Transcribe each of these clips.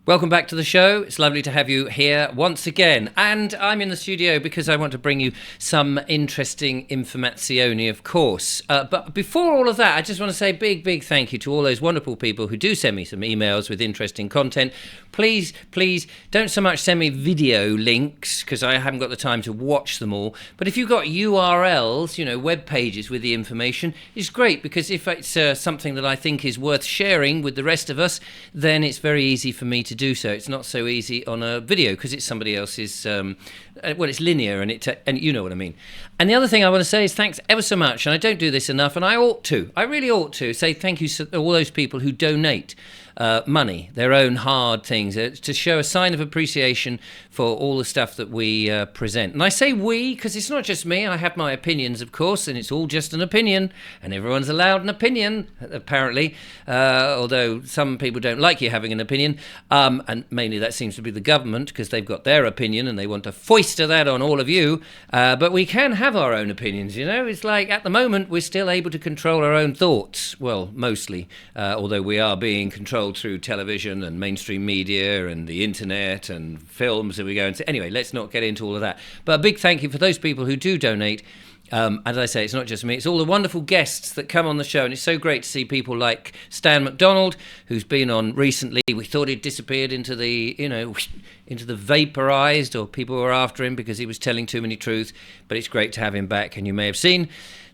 Welcome back to the show. It's lovely to have you here once again. And I'm in the studio because I want to bring you some interesting informazione, of course. But before all of that, I just want to say a big thank you to all those wonderful people who do send me some emails with interesting content. Please, don't so much send me video links because I haven't got the time to watch them all. But if you've got URLs, web pages with the information, it's great because if it's something that I think is worth sharing with the rest of us, then it's very easy for me to do so. It's not so easy on a video because it's somebody else's it's linear and you know what I mean. And the other thing I want to say is thanks ever so much, and I don't do this enough, and I really ought to say thank you to all those people who donate money, their own hard things, to show a sign of appreciation for all the stuff that we present. And I say we because it's not just me. I have my opinions, of course, and it's all just an opinion, and everyone's allowed an opinion, apparently, although some people don't like you having an opinion, and mainly that seems to be the government because they've got their opinion and they want to foist that on all of you, but we can have our own opinions, It's like at the moment we're still able to control our own thoughts, well, mostly, although we are being controlled through television and mainstream media and the internet and films that we go into. Anyway, let's not get into all of that. But a big thank you for those people who do donate. As I say, it's not just me, it's all the wonderful guests that come on the show, and it's so great to see people like Stan McDonald, who's been on recently. We thought he'd disappeared into the vaporized, or people were after him because he was telling too many truths, but it's great to have him back. And you may have seen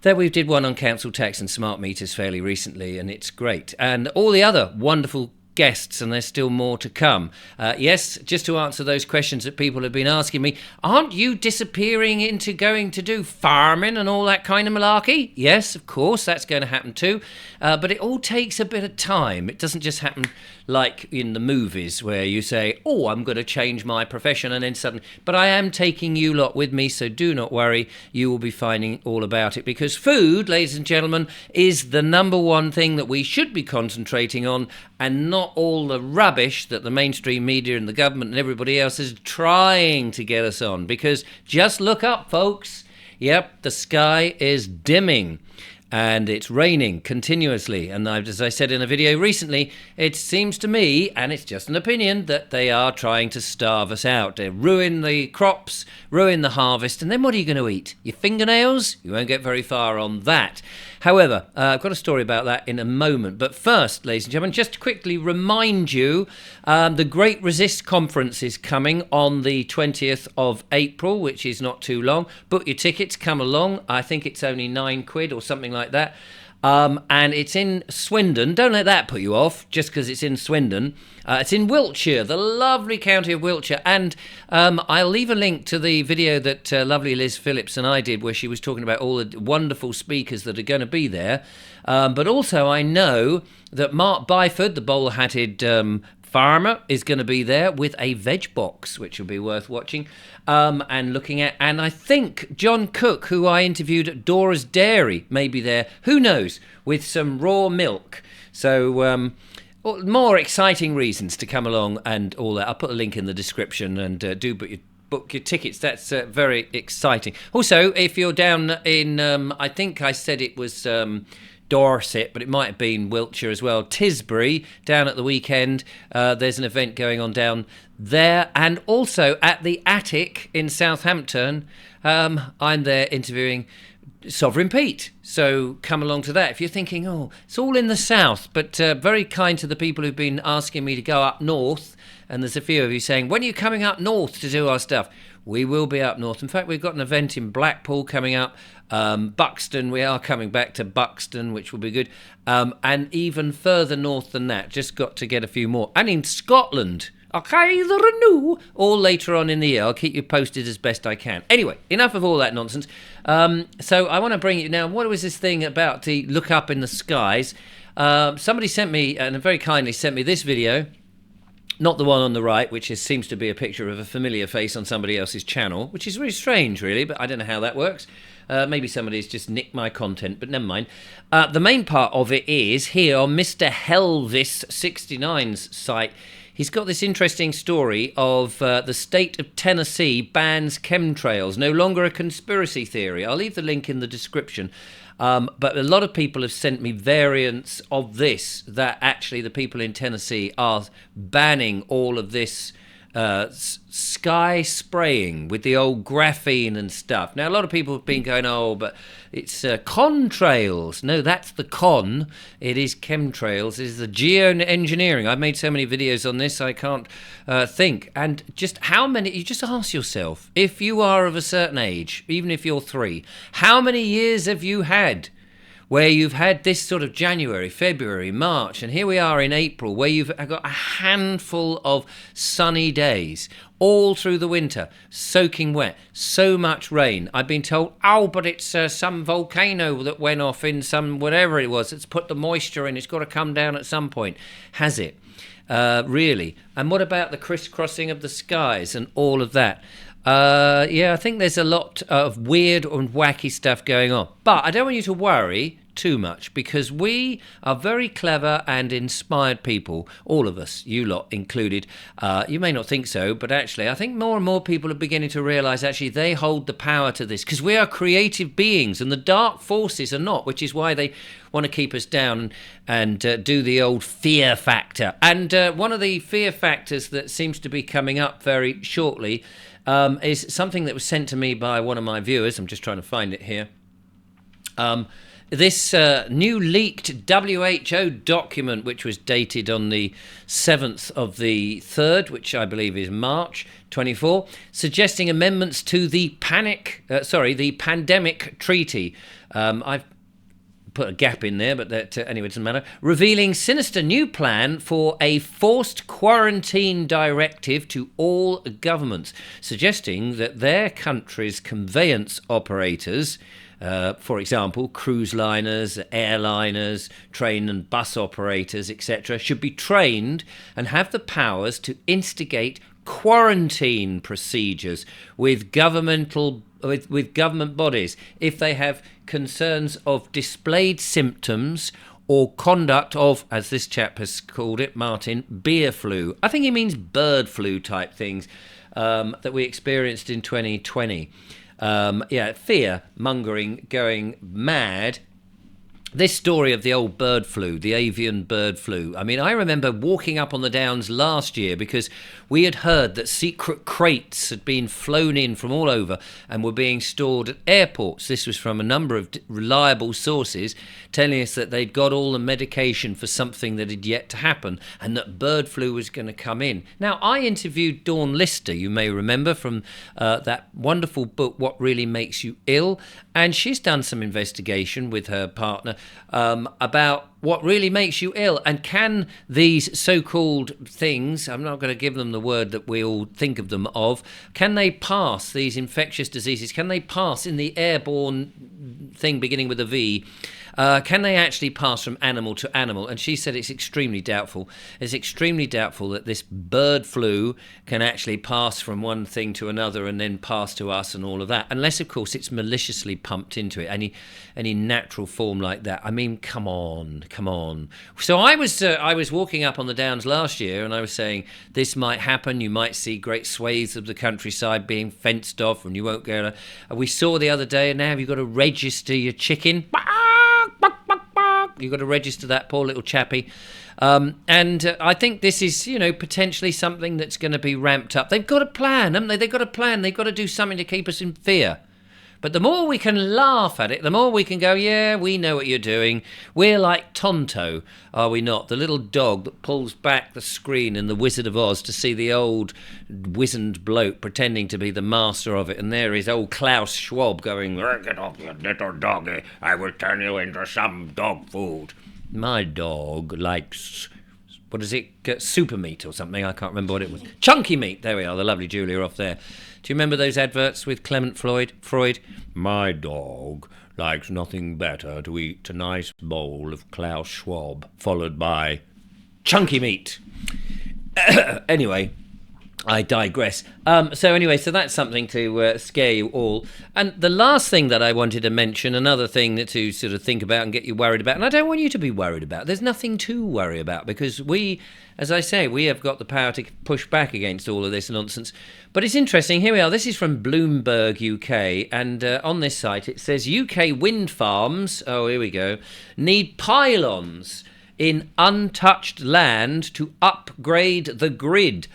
that we did one on council tax and smart meters fairly recently, and it's great. And all the other wonderful guests, and there's still more to come. Yes, just to answer those questions that people have been asking me, aren't you disappearing into going to do farming and all that kind of malarkey? Yes, of course, that's going to happen too. But it all takes a bit of time. It doesn't just happen like in the movies where you say, oh, I'm going to change my profession and then suddenly. But I am taking you lot with me, so do not worry. You will be finding all about it, because food, ladies and gentlemen, is the number one thing that we should be concentrating on, and not all the rubbish that the mainstream media and the government and everybody else is trying to get us on. Because just look up, folks. Yep, the sky is dimming. And it's raining continuously. And as I said in a video recently, it seems to me, and it's just an opinion, that they are trying to starve us out. They ruin the crops, ruin the harvest, and then what are you going to eat? Your fingernails? You won't get very far on that. However, I've got a story about that in a moment. But first, ladies and gentlemen, just to quickly remind you, the Great Resist Conference is coming on the 20th of April, which is not too long. Book your tickets, come along. I think it's only £9 or something like that. And it's in Swindon. Don't let that put you off just because it's in Swindon. It's in Wiltshire, the lovely county of Wiltshire. And I'll leave a link to the video that lovely Liz Phillips and I did, where she was talking about all the wonderful speakers that are going to be there. But also I know that Mark Byford, the bowler-hatted farmer, is going to be there with a veg box, which will be worth watching and looking at. And I think John Cook, who I interviewed at Dora's Dairy, may be there, who knows, with some raw milk. So more exciting reasons to come along and all that. I'll put a link in the description, and do book your tickets. That's very exciting. Also, if you're down in, I think I said it was Dorset, but it might have been Wiltshire as well, Tisbury, down at the weekend. There's an event going on down there. And also at the Attic in Southampton, I'm there interviewing Sovereign Pete. So come along to that. If you're thinking, oh, it's all in the south, but very kind to the people who've been asking me to go up north. And there's a few of you saying, when are you coming up north to do our stuff? We will be up north. In fact, we've got an event in Blackpool coming up. Buxton, we are coming back to Buxton, which will be good. And even further north than that, just got to get a few more. And in Scotland, okay, the renew, all later on in the year. I'll keep you posted as best I can. Anyway, enough of all that nonsense. So I want to bring you now, what was this thing about to look up in the skies? Somebody sent me, and very kindly sent me this video. Not the one on the right, which seems to be a picture of a familiar face on somebody else's channel, which is really strange, really, but I don't know how that works. Maybe somebody's just nicked my content, but never mind. The main part of it is here on Mr. Helvis69's site. He's got this interesting story of the state of Tennessee bans chemtrails, no longer a conspiracy theory. I'll leave the link in the description. But a lot of people have sent me variants of this, that actually the people in Tennessee are banning all of this sky spraying with the old graphene and stuff. Now, a lot of people have been going, oh, but it's contrails. No, that's the con. It is chemtrails. It is the geoengineering. I've made so many videos on this, I can't think. And just how many, you just ask yourself, if you are of a certain age, even if you're 3, how many years have you had where you've had this sort of January, February, March, and here we are in April, where you've got a handful of sunny days all through the winter, soaking wet, so much rain. I've been told, oh, but it's some volcano that went off in some whatever it was. It's put the moisture in. It's got to come down at some point. Has it? Really? And what about the crisscrossing of the skies and all of that? Yeah, I think there's a lot of weird and wacky stuff going on. But I don't want you to worry too much, because we are very clever and inspired people, all of us, you lot included. You may not think so, but actually I think more and more people are beginning to realise actually they hold the power to this, because we are creative beings and the dark forces are not, which is why they want to keep us down and do the old fear factor. And one of the fear factors that seems to be coming up very shortly is something that was sent to me by one of my viewers. I'm just trying to find it here. This new leaked WHO document, which was dated on the 7th of the 3rd, which I believe is March 24, suggesting amendments to the pandemic treaty. I've put a gap in there, but that anyway, it doesn't matter. Revealing sinister new plan for a forced quarantine directive to all governments, suggesting that their country's conveyance operators, for example, cruise liners, airliners, train and bus operators, etc., should be trained and have the powers to instigate quarantine procedures with government bodies if they have concerns of displayed symptoms or conduct of, as this chap has called it, Martin, beer flu. I think he means bird flu type things that we experienced in 2020. Fear mongering going mad. This story of the old bird flu, the avian bird flu. I mean, I remember walking up on the Downs last year because we had heard that secret crates had been flown in from all over and were being stored at airports. This was from a number of reliable sources telling us that they'd got all the medication for something that had yet to happen and that bird flu was going to come in. Now, I interviewed Dawn Lister, you may remember, from that wonderful book, What Really Makes You Ill, and she's done some investigation with her partner about what really makes you ill, and can these so-called things, I'm not going to give them the word that we all think of them of, can they pass, these infectious diseases, can they pass in the airborne thing beginning with a V? Can they actually pass from animal to animal? And she said it's extremely doubtful. It's extremely doubtful that this bird flu can actually pass from one thing to another and then pass to us and all of that. Unless, of course, it's maliciously pumped into it, any natural form like that. I mean, come on. So I was walking up on the Downs last year and I was saying this might happen. You might see great swathes of the countryside being fenced off and you won't go. We saw the other day, and now you've got to register your chicken. You've got to register that poor little chappie. And I think this is, potentially something that's going to be ramped up. They've got a plan, haven't they? They've got a plan. They've got to do something to keep us in fear. But the more we can laugh at it, the more we can go, yeah, we know what you're doing. We're like Tonto, are we not? The little dog that pulls back the screen in The Wizard of Oz to see the old wizened bloke pretending to be the master of it. And there is old Klaus Schwab going, get off, you little doggy. I will turn you into some dog food. My dog likes, what is it, super meat or something? I can't remember what it was. Chunky meat. There we are, the lovely Julia off there. Do you remember those adverts with Clement Freud? My dog likes nothing better to eat a nice bowl of Klaus Schwab, followed by chunky meat. Anyway, I digress. So anyway, so that's something to scare you all. And the last thing that I wanted to mention, another thing that to sort of think about and get you worried about, and I don't want you to be worried about. There's nothing to worry about because we, as I say, we have got the power to push back against all of this nonsense. But it's interesting. Here we are. This is from Bloomberg UK, and on this site it says UK wind farms. Oh, here we go. Need pylons in untouched land to upgrade the grid.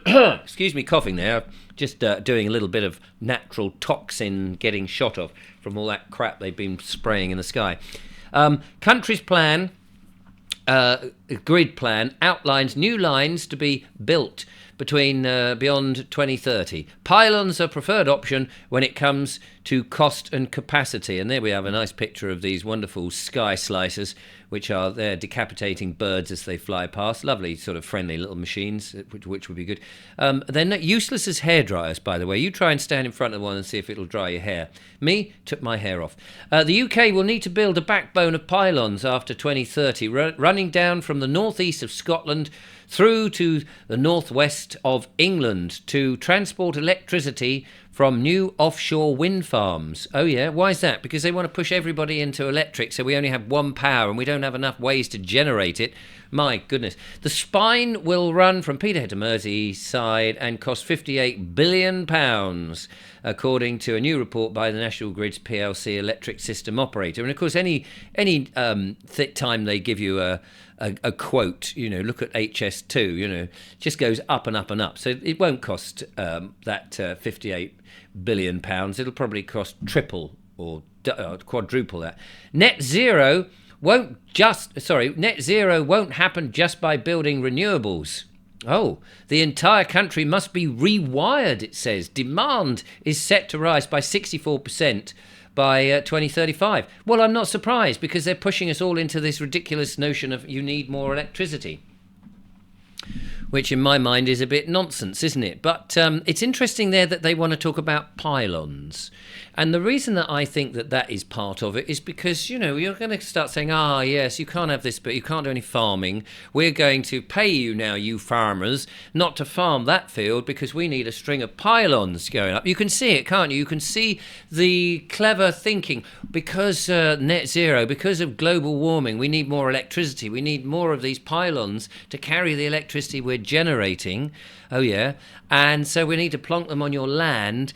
Excuse me, coughing there. Just doing a little bit of natural toxin getting shot off from all that crap they've been spraying in the sky. Country's plan, grid plan, outlines new lines to be built between beyond 2030. Pylons are preferred option when it comes to cost and capacity. And there we have a nice picture of these wonderful sky slicers, which are there decapitating birds as they fly past. Lovely, sort of friendly little machines, which would be good. They're not useless as hairdryers, by the way. You try and stand in front of one and see if it'll dry your hair. Me, took my hair off. The UK will need to build a backbone of pylons after 2030, running down from the northeast of Scotland through to the northwest of England to transport electricity from new offshore wind farms. Oh yeah, why is that? Because they want to push everybody into electric, so we only have one power and we don't have enough ways to generate it. My goodness. The spine will run from Peterhead to Merseyside and cost £58 billion, according to a new report by the National Grid's PLC electric system operator. And of course, any time they give you a quote, look at HS2, just goes up and up and up. So it won't cost that £58 billion. It'll probably cost triple or quadruple that. Net zero won't happen just by building renewables. Oh, the entire country must be rewired, it says. Demand is set to rise by 64% by 2035. Well, I'm not surprised because they're pushing us all into this ridiculous notion of you need more electricity, which in my mind is a bit nonsense, isn't it? But it's interesting there that they want to talk about pylons. And the reason that I think that is part of it is because, you're going to start saying, yes, you can't have this, but you can't do any farming. We're going to pay you now, you farmers, not to farm that field because we need a string of pylons going up. You can see it, can't you? You can see the clever thinking. Because net zero, because of global warming, we need more electricity. We need more of these pylons to carry the electricity we're generating. Oh, yeah. And so we need to plonk them on your land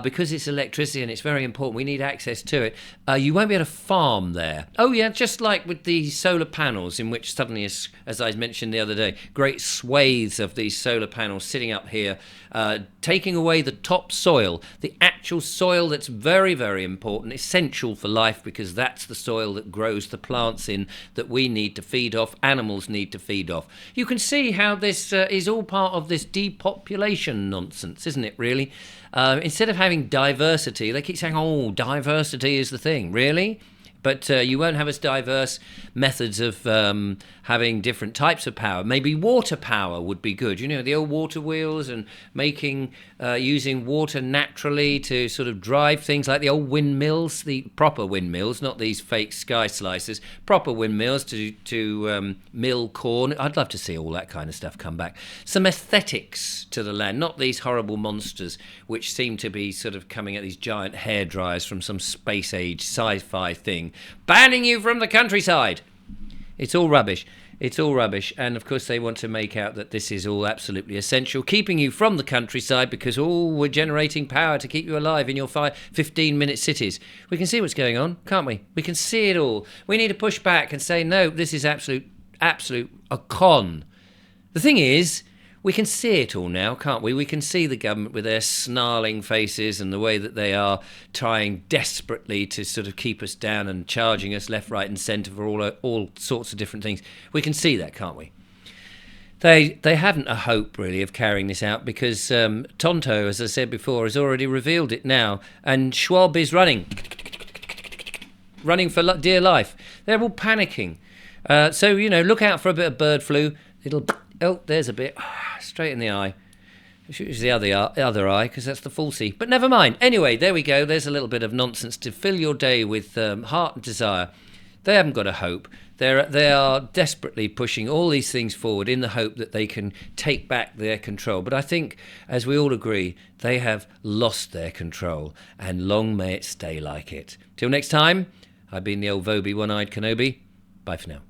because it's electricity and it's very important. We need access to it. You won't be able to farm there. Oh, yeah, just like with the solar panels, in which suddenly, as I mentioned the other day, great swathes of these solar panels sitting up here, taking away the top soil, the actual soil that's very, very important, essential for life, because that's the soil that grows the plants in that we need to feed off, animals need to feed off. You can see how this is all part of this depopulation nonsense, isn't it, really? Instead of having diversity, they keep saying, diversity is the thing. Really? But you won't have as diverse methods of having different types of power. Maybe water power would be good. The old water wheels and using water naturally to sort of drive things like the old windmills, the proper windmills, not these fake sky slicers, proper windmills to mill corn. I'd love to see all that kind of stuff come back. Some aesthetics to the land, not these horrible monsters which seem to be sort of coming at these giant hairdryers from some space age sci-fi thing, banning you from the countryside. It's all rubbish. It's all rubbish. And of course they want to make out that this is all absolutely essential, keeping you from the countryside because we're generating power to keep you alive in your 15-minute cities. We can see what's going on, can't we? We can see it all. We need to push back and say, no, this is absolute a con. The thing is, we can see it all now, can't we? We can see the government with their snarling faces and the way that they are trying desperately to sort of keep us down and charging us left, right and centre for all sorts of different things. We can see that, can't we? They haven't a hope, really, of carrying this out because Tonto, as I said before, has already revealed it now. And Schwab is running for dear life. They're all panicking. So, look out for a bit of bird flu. There's a bit straight in the eye. It's the other eye, because that's the falsie. But never mind. Anyway, there we go. There's a little bit of nonsense to fill your day with heart and desire. They haven't got a hope. They are desperately pushing all these things forward in the hope that they can take back their control. But I think, as we all agree, they have lost their control, and long may it stay like it. Till next time, I've been the old Voby One-Eyed Kenobi. Bye for now.